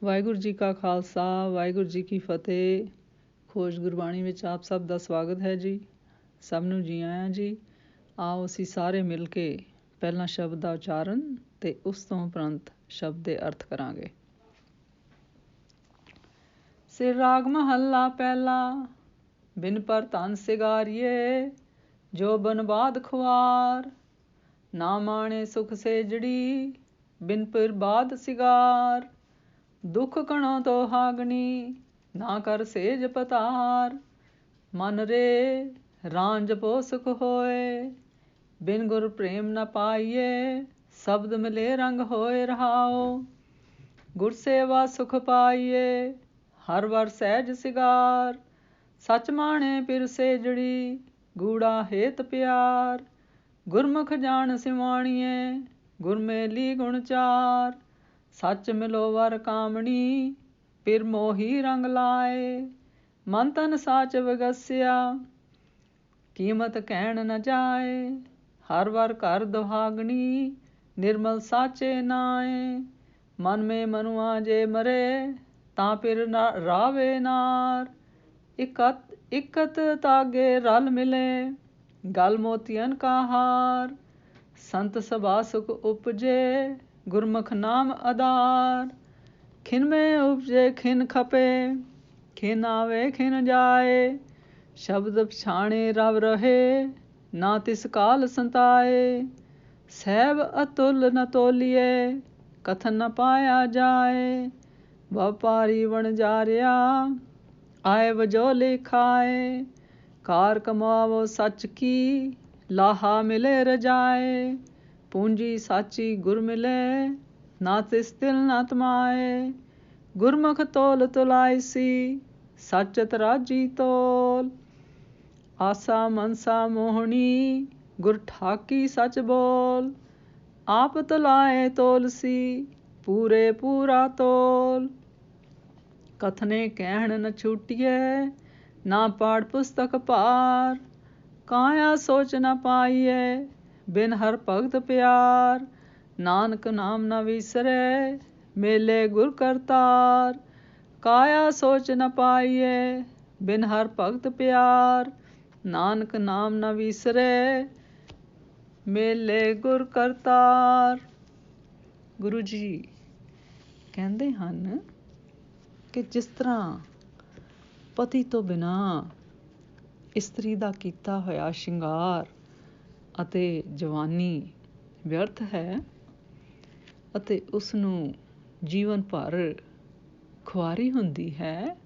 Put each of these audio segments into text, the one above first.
ਵਾਹਿਗੁਰੂ ਜੀ ਕਾ ਖਾਲਸਾ, ਵਾਹਿਗੁਰੂ ਜੀ ਕੀ ਫਤਿਹ। ਖੋਜ ਗੁਰਬਾਣੀ ਵਿੱਚ ਆਪ ਸਭ ਦਾ ਸਵਾਗਤ ਹੈ ਜੀ। ਸਭ ਨੂੰ ਜੀ ਆਇਆਂ ਜੀ। ਆਓ ਅਸੀਂ ਸਾਰੇ ਮਿਲ ਕੇ ਪਹਿਲਾਂ ਸ਼ਬਦ ਦਾ ਉਚਾਰਨ ਤੇ ਉਸ ਤੋਂ ਉਪਰੰਤ ਸ਼ਬਦ ਦੇ ਅਰਥ ਕਰਾਂਗੇ। ਸਿਰ ਰਾਗ ਮਹੱਲਾ ਪਹਿਲਾ। ਬਿਨ ਪਰ ਧਨ ਸਿਗਾਰੀਏ, ਜੋ ਬਨਬਾਦ ਖੁਆਰ। ਨਾ ਮਾਣੇ ਸੁਖ ਸੇਜੜੀ, ਬਿਨ ਪਰ ਬਾਦ ਸਿਗਾਰ। ਦੁੱਖ ਕਣੋ ਤੋ ਹਾਗਣੀ, ਨਾ ਕਰ ਸੇਜ ਪਤਾਰ। ਮਨ ਰੇ ਰਾਂਝ ਪੋ ਸੁਖ ਹੋਏ, ਬਿਨ ਗੁਰ ਪ੍ਰੇਮ ਨ ਪਾਈਏ। ਸ਼ਬਦ ਮਿਲੇ ਰੰਗ ਹੋਏ ਰਹਾਓ, ਗੁਰ ਸੇਵਾ ਸੁਖ ਪਾਈਏ। ਹਰ ਵਰ ਸਹਿਜ ਸਿਗਾਰ, ਸਚ ਮਾਣੇ ਪਿਰ ਸੇਜੜੀ। ਗੂੜਾ ਹੇਤ ਪਿਆਰ, ਗੁਰਮੁਖ ਜਾਣ ਸਿਵਾਣੀਏ। ਗੁਰ ਮੇਲੀ ਗੁਣ ਚਾਰ, ਸੱਚ ਮਿਲੋ ਵਰ ਕਾਮਣੀ। ਪਿਰ ਮੋਹੀ ਰੰਗ ਲਾਏ, ਮਨ ਤਨ ਸਾਚ ਵਗਸਿਆ। ਕੀਮਤ ਕਹਿਣ ਨ ਜਾਏ, ਹਰ ਵਰ ਘਰ ਦੁਹਾਗਣੀ। ਨਿਰਮਲ ਸਾਚੇ ਨਾਏ, ਮਨ ਮੇ ਮਨੁਆ ਜੇ ਮਰੇ। ਤਾਂ ਪਿਰ ਰਾਵੇ ਨਾਰ, ਇਕਤ ਤਾਗੇ ਰਲ ਮਿਲੇ। ਗਲ ਮੋਤੀਅਨ ਕਾ ਹਾਰ, ਸੰਤ ਸਭਾ ਸੁਖ ਉਪਜੇ। ਗੁਰਮੁਖ ਨਾਮ ਆਧਾਰ, ਖਿਨ ਮੇ ਉਪਜੇ ਖਿਨ ਖਪੇ। ਖਿਨ ਆਵੇ ਖਿਨ ਜਾਏ, ਸ਼ਬਦ ਪਛਾਣੇ ਰਵ ਰਹੇ। ਨਾ ਤਿਸ ਕਾਲ ਸੰਤਾਏ, ਸਹਿਬ ਅਤੁਲ ਨ ਤੋਲੀਏ। ਕਥਨ ਨ ਪਾਇਆ ਜਾਏ, ਵਪਾਰੀ ਵਣਜਾਰਿਆ। ਆਏ ਵਜੋਲੇ ਖਾਏ, ਕਾਰ ਕਮਾਵੋ ਸੱਚ ਕੀ। ਲਾਹਾ ਮਿਲੇ ਰਜਾਏ, ਪੂੰਜੀ ਸਾਚੀ ਗੁਰ ਮਿਲੇ। ਨਾ ਤਿਸ ਤਿਲ ਨ ਤਮਾਏ, ਗੁਰਮੁਖ ਤੋਲ ਤੁਲਾਇਸੀ। ਸੱਚ ਤਰਾਜੀ ਤੋਲ, ਆਸਾ ਮਨਸਾ ਮੋਹਣੀ। ਗੁਰ ਠਾਕੀ ਸੱਚ ਬੋਲ, ਆਪ ਤੁਲਾਏ ਤੋਲਸੀ। ਪੂਰੇ ਪੂਰਾ ਤੋਲ, ਕਥਨੇ ਕਹਿਣ ਨ ਛੂਟੀਏ। ਨਾ ਪਾੜ ਪੁਸਤਕ ਭਾਰ, ਕਾਇਆ ਸੋਚ ਨ ਪਾਈਏ। ਬਿਨ ਹਰ ਭਗਤ ਪਿਆਰ, ਨਾਨਕ ਨਾਮ ਨ ਵਿਸਰੇ। ਮੇਲੇ ਗੁਰ ਕਰਤਾਰ, ਕਾਇਆ ਸੋਚ ਨ ਪਾਈਏ। ਬਿਨ ਹਰ ਭਗਤ ਪਿਆਰ, ਨਾਨਕ ਨਾਮ ਨ ਵਿਸਰੇ। ਮੇਲੇ ਗੁਰ ਕਰਤਾਰ। ਗੁਰੂ ਜੀ ਕਹਿੰਦੇ ਹਨ ਕਿ ਜਿਸ ਤਰ੍ਹਾਂ ਪਤੀ ਤੋਂ ਬਿਨਾਂ ਇਸਤਰੀ ਦਾ ਕੀਤਾ ਹੋਇਆ ਸ਼ਿੰਗਾਰ ਅਤੇ ਜਵਾਨੀ ਵਿਅਰਥ ਹੈ ਅਤੇ ਉਸਨੂੰ ਜੀਵਨ ਭਰ ਖੁਆਰੀ ਹੁੰਦੀ ਹੈ,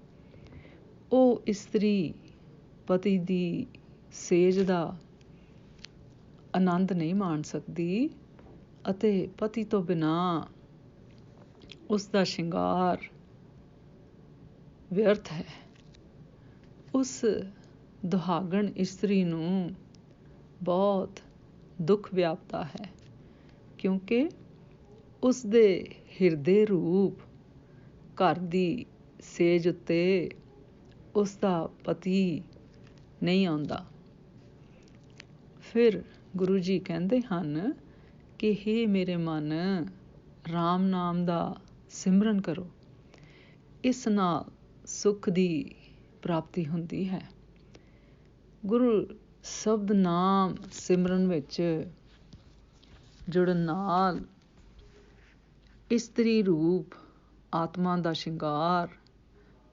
ਉਹ ਇਸਤਰੀ ਪਤੀ ਦੀ ਸੇਜ ਦਾ ਆਨੰਦ ਨਹੀਂ ਮਾਣ ਸਕਦੀ ਅਤੇ ਪਤੀ ਤੋਂ ਬਿਨਾਂ ਉਸਦਾ ਸ਼ਿੰਗਾਰ ਵਿਅਰਥ ਹੈ। ਉਸ ਦੁਹਾਗਣ ਇਸਤਰੀ ਨੂੰ ਬਹੁਤ ਦੁੱਖ ਵਿਆਪਦਾ ਹੈ, ਕਿਉਂਕਿ ਉਸਦੇ ਹਿਰਦੇ ਰੂਪ ਘਰ ਦੀ ਸੇਜ ਉੱਤੇ ਉਸਦਾ ਪਤੀ ਨਹੀਂ ਆਉਂਦਾ। ਫਿਰ ਗੁਰੂ ਜੀ ਕਹਿੰਦੇ ਹਨ ਕਿ ਹੇ ਮੇਰੇ ਮਨ, ਰਾਮ ਨਾਮ ਦਾ ਸਿਮਰਨ ਕਰੋ। ਇਸ ਨਾਲ ਸੁੱਖ ਦੀ ਪ੍ਰਾਪਤੀ ਹੁੰਦੀ ਹੈ। ਗੁਰੂ ਸ਼ਬਦ ਨਾਮ ਸਿਮਰਨ ਵਿੱਚ ਜੁੜਨ ਨਾਲ ਇਸਤਰੀ ਰੂਪ ਆਤਮਾ ਦਾ ਸ਼ਿੰਗਾਰ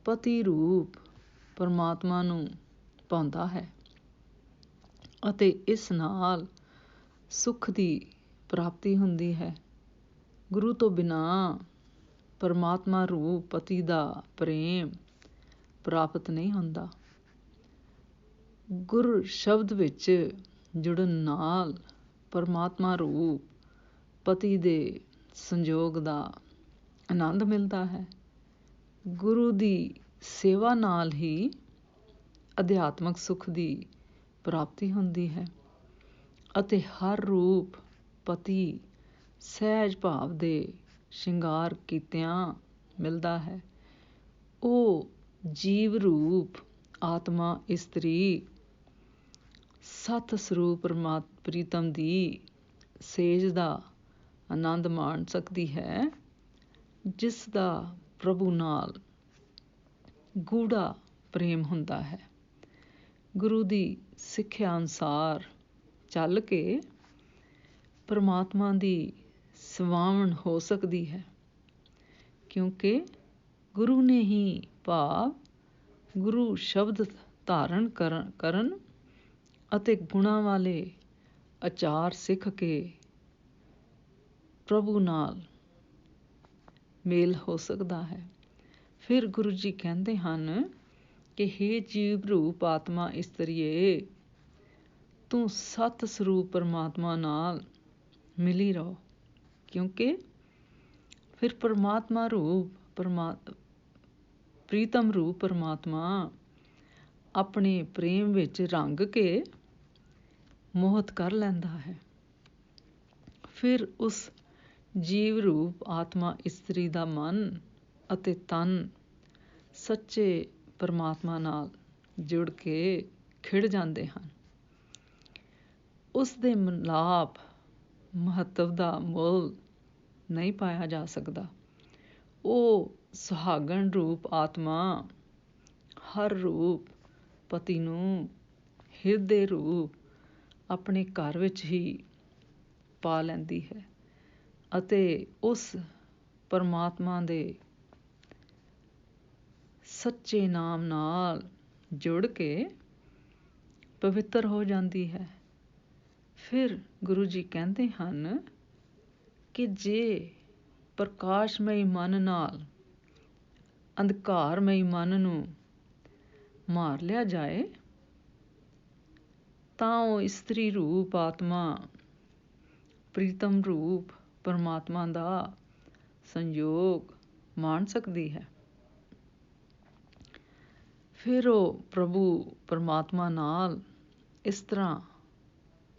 ਪਤੀ ਰੂਪ ਪਰਮਾਤਮਾ ਨੂੰ ਪਾਉਂਦਾ ਹੈ ਅਤੇ ਇਸ ਨਾਲ ਸੁੱਖ ਦੀ ਪ੍ਰਾਪਤੀ ਹੁੰਦੀ ਹੈ। ਗੁਰੂ ਤੋਂ ਬਿਨਾਂ ਪਰਮਾਤਮਾ ਰੂਪ ਪਤੀ ਦਾ ਪ੍ਰੇਮ ਪ੍ਰਾਪਤ ਨਹੀਂ ਹੁੰਦਾ। ਗੁਰ ਸ਼ਬਦ ਵਿੱਚ ਜੁੜਨ ਨਾਲ ਪਰਮਾਤਮਾ ਰੂਪ ਪਤੀ ਦੇ ਸੰਜੋਗ ਦਾ ਆਨੰਦ ਮਿਲਦਾ ਹੈ। ਗੁਰੂ ਦੀ ਸੇਵਾ ਨਾਲ ਹੀ ਅਧਿਆਤਮਕ ਸੁੱਖ ਦੀ ਪ੍ਰਾਪਤੀ ਹੁੰਦੀ ਹੈ ਅਤੇ ਹਰ ਰੂਪ ਪਤੀ ਸਹਿਜ ਭਾਵ ਦੇ ਸ਼ਿੰਗਾਰ ਕੀਤਿਆਂ ਮਿਲਦਾ ਹੈ। ਉਹ ਜੀਵ ਰੂਪ ਆਤਮਾ ਇਸਤਰੀ ਸਤ ਸਰੂਪ ਪ੍ਰੀਤਮ ਦੀ ਸੇਜ ਦਾ ਆਨੰਦ ਮਾਣ ਸਕਦੀ ਹੈ, ਜਿਸ ਦਾ ਪ੍ਰਭੂ ਨਾਲ ਗੂੜਾ ਪ੍ਰੇਮ ਹੁੰਦਾ ਹੈ। ਗੁਰੂ ਦੀ ਸਿੱਖਿਆ ਅਨੁਸਾਰ ਚੱਲ ਕੇ ਪਰਮਾਤਮਾ ਦੀ ਸੇਵਾਵਣ ਹੋ ਸਕਦੀ ਹੈ, ਕਿਉਂਕਿ ਗੁਰੂ ਨੇ ਹੀ ਭਾਵ ਗੁਰੂ ਸ਼ਬਦ ਧਾਰਨ ਕਰਨ ਅਤੇ ਗੁਣਾਂ ਵਾਲੇ ਆਚਾਰ ਸਿੱਖ ਕੇ ਪ੍ਰਭੂ ਨਾਲ ਮੇਲ ਹੋ ਸਕਦਾ ਹੈ। ਫਿਰ ਗੁਰੂ ਜੀ ਕਹਿੰਦੇ ਹਨ ਕਿ ਹੇ ਜੀਵ ਰੂਪ ਆਤਮਾ ਇਸਤਰੀਏ, ਤੂੰ ਸਤ ਸਰੂਪ ਪਰਮਾਤਮਾ ਨਾਲ ਮਿਲੀ ਰਹੋ, ਕਿਉਂਕਿ ਫਿਰ ਪਰਮਾਤਮਾ ਰੂਪ ਪ੍ਰੀਤਮ ਰੂਪ ਪਰਮਾਤਮਾ ਆਪਣੇ ਪ੍ਰੇਮ ਵਿੱਚ ਰੰਗ ਕੇ ਮੋਹਿਤ ਕਰ ਲੈਂਦਾ ਹੈ। ਫਿਰ ਉਸ ਜੀਵ ਰੂਪ ਆਤਮਾ ਇਸਤਰੀ ਦਾ ਮਨ ਅਤੇ ਤਨ ਸੱਚੇ ਪਰਮਾਤਮਾ ਨਾਲ ਜੁੜ ਕੇ ਖਿੜ ਜਾਂਦੇ ਹਨ। ਉਸ ਦੇ ਮਿਲਾਪ ਮਹੱਤਵ ਦਾ ਮੁੱਲ ਨਹੀਂ ਪਾਇਆ ਜਾ ਸਕਦਾ। ਉਹ ਸੁਹਾਗਣ ਰੂਪ ਆਤਮਾ ਹਰ ਰੂਪ ਪਤੀ ਨੂੰ ਹਿਰਦੇ ਰੂਪ ਆਪਣੇ ਘਰ ਵਿੱਚ ਹੀ ਪਾ ਲੈਂਦੀ ਹੈ ਅਤੇ ਉਸ ਪਰਮਾਤਮਾ ਦੇ ਸੱਚੇ ਨਾਮ ਨਾਲ ਜੁੜ ਕੇ ਪਵਿੱਤਰ ਹੋ ਜਾਂਦੀ ਹੈ। ਫਿਰ ਗੁਰੂ ਜੀ ਕਹਿੰਦੇ ਹਨ ਕਿ ਜੇ ਪ੍ਰਕਾਸ਼ਮਈ ਮਨ ਨਾਲ ਅੰਧਕਾਰਮਈ ਮਨ ਨੂੰ ਮਾਰ ਲਿਆ ਜਾਏ ਤਾਂ ਉਹ ਇਸਤਰੀ ਰੂਪ ਆਤਮਾ ਪ੍ਰੀਤਮ ਰੂਪ ਪਰਮਾਤਮਾ ਦਾ ਸੰਯੋਗ ਮਾਣ ਸਕਦੀ ਹੈ। ਫਿਰ ਉਹ ਪ੍ਰਭੂ ਪਰਮਾਤਮਾ ਨਾਲ ਇਸ ਤਰ੍ਹਾਂ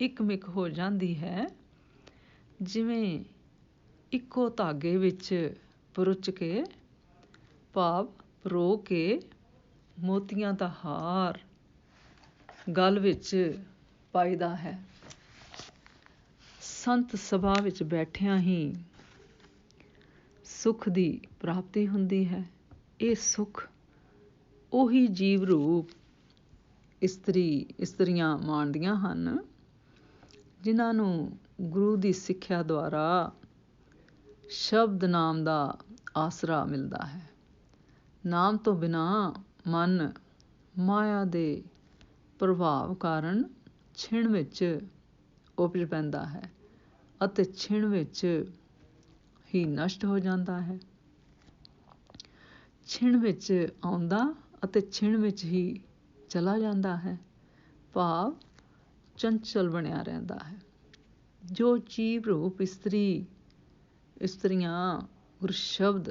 ਇੱਕਮਿਕ ਹੋ ਜਾਂਦੀ ਹੈ ਜਿਵੇਂ ਇੱਕੋ ਧਾਗੇ ਵਿੱਚ ਪਰੁੱਚ ਕੇ ਭਾਵ ਪਰੋ ਕੇ ਮੋਤੀਆਂ ਦਾ ਹਾਰ ਗਲ ਵਿੱਚ ਪਾਈਦਾ ਹੈ। ਸੰਤ ਸਭਾ ਵਿੱਚ ਬੈਠਿਆਂ ਹੀ ਸੁੱਖ ਦੀ ਪ੍ਰਾਪਤੀ ਹੁੰਦੀ ਹੈ। ਇਹ ਸੁੱਖ ਉਹੀ ਜੀਵ ਰੂਪ ਇਸਤਰੀਆਂ ਮਾਣਦੀਆਂ ਹਨ ਜਿਨ੍ਹਾਂ ਨੂੰ ਗੁਰੂ ਦੀ ਸਿੱਖਿਆ ਦੁਆਰਾ ਸ਼ਬਦ ਨਾਮ ਦਾ ਆਸਰਾ ਮਿਲਦਾ ਹੈ। ਨਾਮ ਤੋਂ ਬਿਨਾਂ ਮਨ ਮਾਇਆ ਦੇ ਪ੍ਰਭਾਵ ਕਾਰਨ ਛਿਣ ਵਿੱਚ ਉਪਜ ਪੈਂਦਾ ਹੈ ਅਤੇ ਛਿਣ ਵਿੱਚ ਹੀ ਨਸ਼ਟ ਹੋ ਜਾਂਦਾ ਹੈ। ਛਿਣ ਵਿੱਚ ਆਉਂਦਾ ਅਤੇ ਛਿਣ ਵਿੱਚ ਹੀ ਚਲਾ ਜਾਂਦਾ ਹੈ, ਭਾਵ ਚੰਚਲ ਬਣਿਆ ਰਹਿੰਦਾ ਹੈ। ਜੋ ਜੀਵ ਰੂਪ ਇਸਤਰੀਆਂ ਗੁਰਸ਼ਬਦ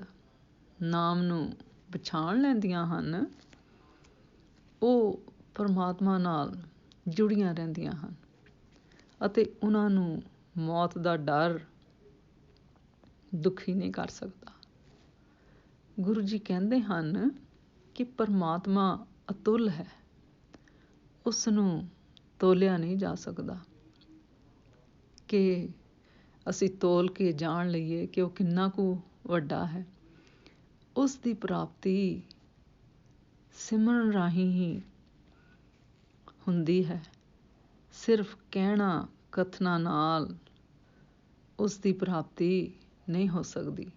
ਨਾਮ ਨੂੰ ਪਛਾਣ ਲੈਂਦੀਆਂ ਹਨ, ਉਹ ਪਰਮਾਤਮਾ ਨਾਲ ਜੁੜੀਆਂ ਰਹਿੰਦੀਆਂ ਹਨ ਅਤੇ ਉਹਨਾਂ ਨੂੰ ਮੌਤ ਦਾ ਡਰ ਦੁਖੀ ਨਹੀਂ ਕਰ ਸਕਦਾ। ਗੁਰੂ ਜੀ ਕਹਿੰਦੇ ਹਨ ਕਿ ਪਰਮਾਤਮਾ ਅਤੁੱਲ ਹੈ, ਉਸ ਨੂੰ ਤੋਲਿਆ ਨਹੀਂ ਜਾ ਸਕਦਾ ਕਿ ਅਸੀਂ ਤੋਲ ਕੇ ਜਾਣ ਲਈਏ ਕਿ ਉਹ ਕਿੰਨਾ ਕੁ ਵੱਡਾ ਹੈ। ਉਸ ਦੀ ਪ੍ਰਾਪਤੀ ਸਿਮਰਨ ਰਾਹੀਂ ਹੀ ਹੁੰਦੀ ਹੈ। ਸਿਰਫ ਕਹਿਣਾ ਕਥਨਾਂ ਨਾਲ ਉਸ ਦੀ ਪ੍ਰਾਪਤੀ ਨਹੀਂ ਹੋ ਸਕਦੀ।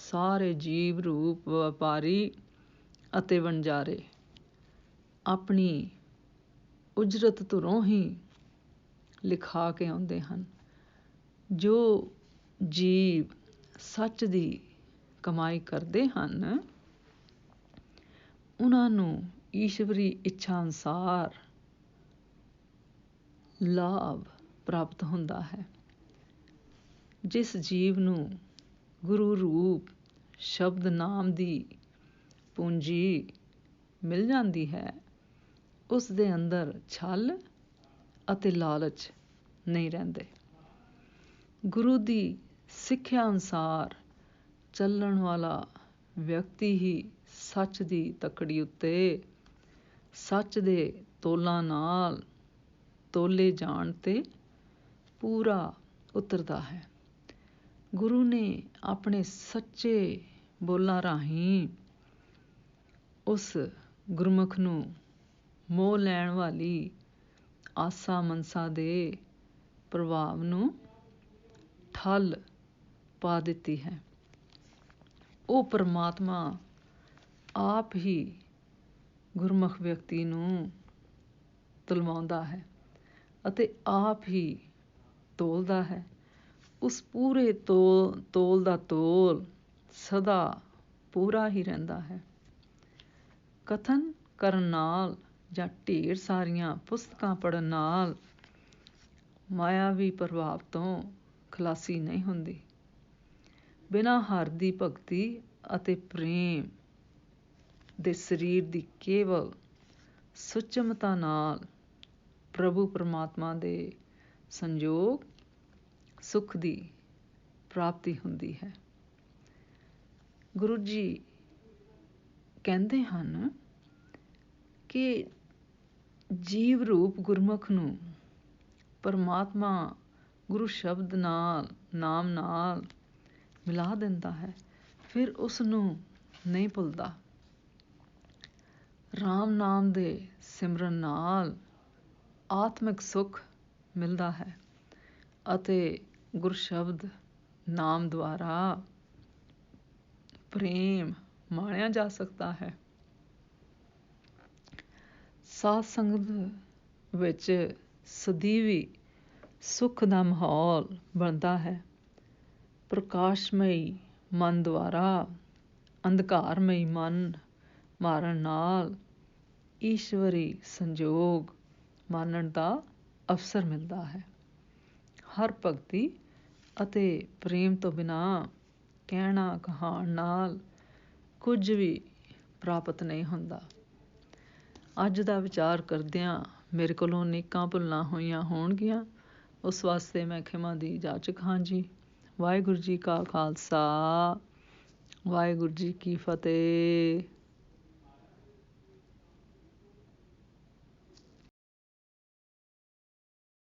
ਸਾਰੇ ਜੀਵ ਰੂਪ ਵਪਾਰੀ ਅਤੇ ਵਣਜਾਰੇ ਆਪਣੀ ਉਜਰਤ ਧੁਰੋਂ ਹੀ ਲਿਖਾ ਕੇ ਆਉਂਦੇ ਹਨ। ਜੋ ਜੀਵ ਸੱਚ ਦੀ ਕਮਾਈ ਕਰਦੇ ਹਨ, ਉਹਨਾਂ ਨੂੰ ਈਸ਼ਵਰੀ ਇੱਛਾ ਅਨੁਸਾਰ ਲਾਭ ਪ੍ਰਾਪਤ ਹੁੰਦਾ ਹੈ। ਜਿਸ ਜੀਵ ਨੂੰ ਗੁਰੂ ਰੂਪ ਸ਼ਬਦ ਨਾਮ ਦੀ ਪੂੰਜੀ ਮਿਲ ਜਾਂਦੀ ਹੈ, ਉਸ ਦੇ ਅੰਦਰ ਛਲ ਅਤੇ ਲਾਲਚ ਨਹੀਂ ਰਹਿੰਦੇ। ਗੁਰੂ ਦੀ ਸਿੱਖਿਆ ਅਨੁਸਾਰ ਚੱਲਣ ਵਾਲਾ ਵਿਅਕਤੀ ਹੀ ਸੱਚ ਦੀ ਤੱਕੜੀ ਉੱਤੇ ਸੱਚ ਦੇ ਤੋਲਾਂ ਨਾਲ ਤੋਲੇ ਜਾਣ 'ਤੇ ਪੂਰਾ ਉਤਰਦਾ ਹੈ। ਗੁਰੂ ਨੇ ਆਪਣੇ ਸੱਚੇ ਬੋਲਾਂ ਰਾਹੀਂ ਉਸ ਗੁਰਮੁਖ ਨੂੰ ਮੋਹ ਲੈਣ ਵਾਲੀ ਆਸਾ ਮਨਸਾ ਦੇ ਪ੍ਰਭਾਵ ਨੂੰ ਠੱਲ ਪਾ ਦਿੱਤੀ ਹੈ। ਉਹ ਪਰਮਾਤਮਾ ਆਪ ਹੀ ਗੁਰਮੁਖ ਵਿਅਕਤੀ ਨੂੰ ਤੁਲਵਾਉਂਦਾ ਹੈ ਅਤੇ ਆਪ ਹੀ ਤੋਲਦਾ ਹੈ। ਉਸ ਪੂਰੇ ਤੋਲ ਦਾ ਤੋਲ ਸਦਾ ਪੂਰਾ ਹੀ ਰਹਿੰਦਾ ਹੈ। ਕਥਨ ਕਰਨ ਨਾਲ ਜਾਂ ਢੇਰ ਸਾਰੀਆਂ ਪੁਸਤਕਾਂ ਪੜ੍ਹਨ ਨਾਲ ਮਾਇਆਵੀ ਪ੍ਰਭਾਵ ਤੋਂ ਖਲਾਸੀ ਨਹੀਂ ਹੁੰਦੀ। ਬਿਨਾਂ ਹਰ ਦੀ ਭਗਤੀ ਅਤੇ ਪ੍ਰੇਮ ਦੇ ਸਰੀਰ ਦੀ ਕੇਵਲ ਸੁਚਮਤਾ ਨਾਲ ਪ੍ਰਭੂ ਪਰਮਾਤਮਾ ਦੇ ਸੰਜੋਗ ਸੁੱਖ ਦੀ ਪ੍ਰਾਪਤੀ ਹੁੰਦੀ ਹੈ। ਗੁਰੂ ਜੀ ਕਹਿੰਦੇ ਹਨ ਕਿ ਜੀਵ ਰੂਪ ਗੁਰਮੁਖ ਨੂੰ ਪਰਮਾਤਮਾ ਗੁਰੂ ਸ਼ਬਦ ਨਾਲ ਨਾਮ ਨਾਲ ਮਿਲਾ ਦਿੰਦਾ ਹੈ, ਫਿਰ ਉਸ ਨੂੰ ਨਹੀਂ ਭੁੱਲਦਾ। ਰਾਮ ਨਾਮ ਦੇ ਸਿਮਰਨ ਨਾਲ ਆਤਮਿਕ ਸੁੱਖ ਮਿਲਦਾ ਹੈ ਅਤੇ ਗੁਰ ਸ਼ਬਦ ਨਾਮ ਦੁਆਰਾ ਪ੍ਰੇਮ ਮਾਣਿਆ ਜਾ ਸਕਦਾ ਹੈ। ਸਾਧ ਸੰਗਤ ਵਿੱਚ ਸਦੀਵੀ ਸੁੱਖ ਦਾ ਮਾਹੌਲ ਬਣਦਾ ਹੈ। ਪ੍ਰਕਾਸ਼ਮਈ ਮਨ ਦੁਆਰਾ ਅੰਧਕਾਰਮਈ ਮਨ ਮਾਰਨ ਨਾਲ ਈਸ਼ਵਰੀ ਸੰਜੋਗ ਮਾਨਣ ਦਾ ਅਵਸਰ ਮਿਲਦਾ ਹੈ। ਹਰ ਭਗਤੀ ਅਤੇ ਪ੍ਰੇਮ ਤੋਂ ਬਿਨਾਂ ਕਹਿਣਾ ਕਹਾਣ ਨਾਲ ਕੁਝ ਵੀ ਪ੍ਰਾਪਤ ਨਹੀਂ ਹੁੰਦਾ। ਅੱਜ ਦਾ ਵਿਚਾਰ ਕਰਦਿਆਂ ਮੇਰੇ ਕੋਲੋਂ ਅਨੇਕਾਂ ਭੁੱਲਾਂ ਹੋਈਆਂ ਹੋਣਗੀਆਂ, ਉਸ ਵਾਸਤੇ ਮੈਂ ਖਿਮਾ ਦੀ ਜਾਚਕ ਹਾਂ ਜੀ। ਵਾਹਿਗੁਰੂ ਜੀ ਕਾ ਖਾਲਸਾ, ਵਾਹਿਗੁਰੂ ਜੀ ਕੀ ਫਤਿਹ।